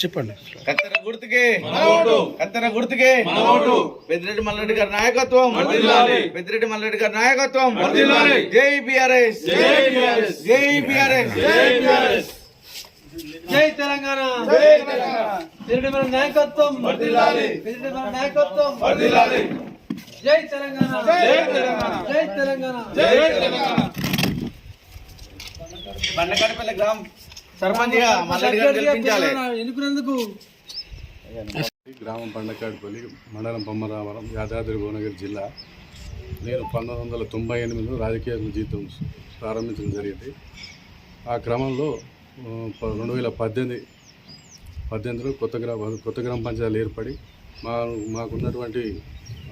చెప్పండి. కత్తెర గుర్తుకే కత్తెర గుర్తుకే పెద్దిరెడ్డి మల్లారెడ్డి గారి నాయకత్వం, పెద్దిరెడ్డి మల్లారెడ్డి గారి నాయకత్వం. జై బీఆర్ఎస్, జై బీఆర్ఎస్, జై తెలంగాణ, పెద్దిరెడ్డి మల్లారెడ్డి నాయకత్వం, పెద్దిరెడ్డి మల్లారెడ్డి నాయకత్వం. జై తెలంగాణ, జై తెలంగాణ, జై తెలంగాణ. బండకాడపల్లి గ్రామం సర్పంచ్ గా మల్లారెడ్డి గారిని గెలిపించాలి. ఎన్నుకున్నందుకు గ్రామం బండకాడపల్లి, మండలం బొమ్మరావరం, యాదాద్రి భువనగిరి జిల్లా. నేను 1998లో రాజకీయ జీవితం ప్రారంభించడం జరిగింది. ఆ క్రమంలో 2018లో కొత్త గ్రామ పంచాయతీలు ఏర్పడి మాకున్నటువంటి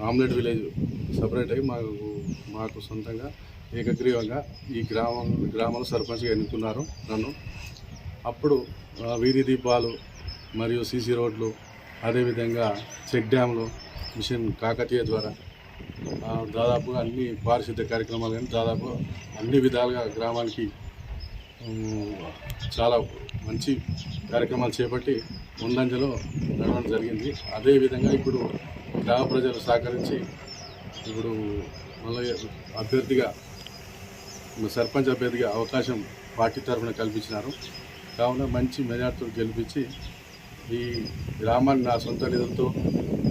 ఆమ్లెట్ విలేజ్ సపరేట్ అయ్యి మాకు సొంతంగా ఏకగ్రీవంగా ఈ గ్రామంలో సర్పంచ్గా ఎన్నుకున్నారు నన్ను. అప్పుడు వీధి దీపాలు మరియు సీసీ రోడ్లు, అదేవిధంగా చెక్ డ్యామ్లు, మిషన్ కాకతీయ ద్వారా దాదాపుగా అన్ని పారిశుద్ధ్య కార్యక్రమాలు కానీ దాదాపు అన్ని విధాలుగా గ్రామానికి చాలా మంచి కార్యక్రమాలు చేపట్టి ముందంజలో నడవడం జరిగింది. అదేవిధంగా ఇప్పుడు గ్రామ ప్రజలు సహకరించి ఇప్పుడు మళ్ళీ సర్పంచ్ అభ్యర్థిగా అవకాశం పార్టీ తరఫున కల్పించినారు. కావున మంచి మెజార్టీతో గెలిపించి ఈ గ్రామాన్ని నా సొంత నిధులతో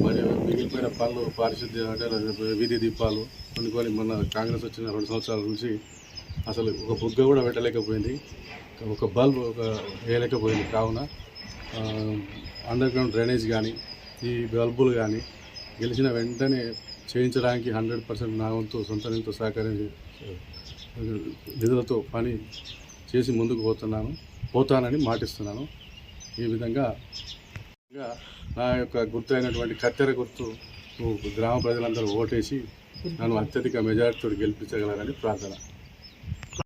మరియు మిగిలిపోయిన పనులు పారిశుద్ధ్య అంటే వీధి దీపాలు కొన్ని మొన్న కాంగ్రెస్ వచ్చిన 2 సంవత్సరాల నుంచి అసలు ఒక బుగ్గ కూడా పెట్టలేకపోయింది, ఒక బల్బ్ వేయలేకపోయింది. కావున అండర్ గ్రౌండ్ డ్రైనేజ్ కానీ ఈ బల్బులు కానీ గెలిచిన వెంటనే చేయించడానికి 100% నా వంతు సొంత నిధులతో సహకరించి నిధులతో పని చేసి ముందుకు పోతానని మాటిస్తున్నాను. ఈ విధంగా నా యొక్క గుర్తు అయినటువంటి కత్తెర గుర్తు గ్రామ ప్రజలందరూ ఓటేసి నన్ను అత్యధిక మెజారిటీతో గెలిపించగలరని ప్రార్థన.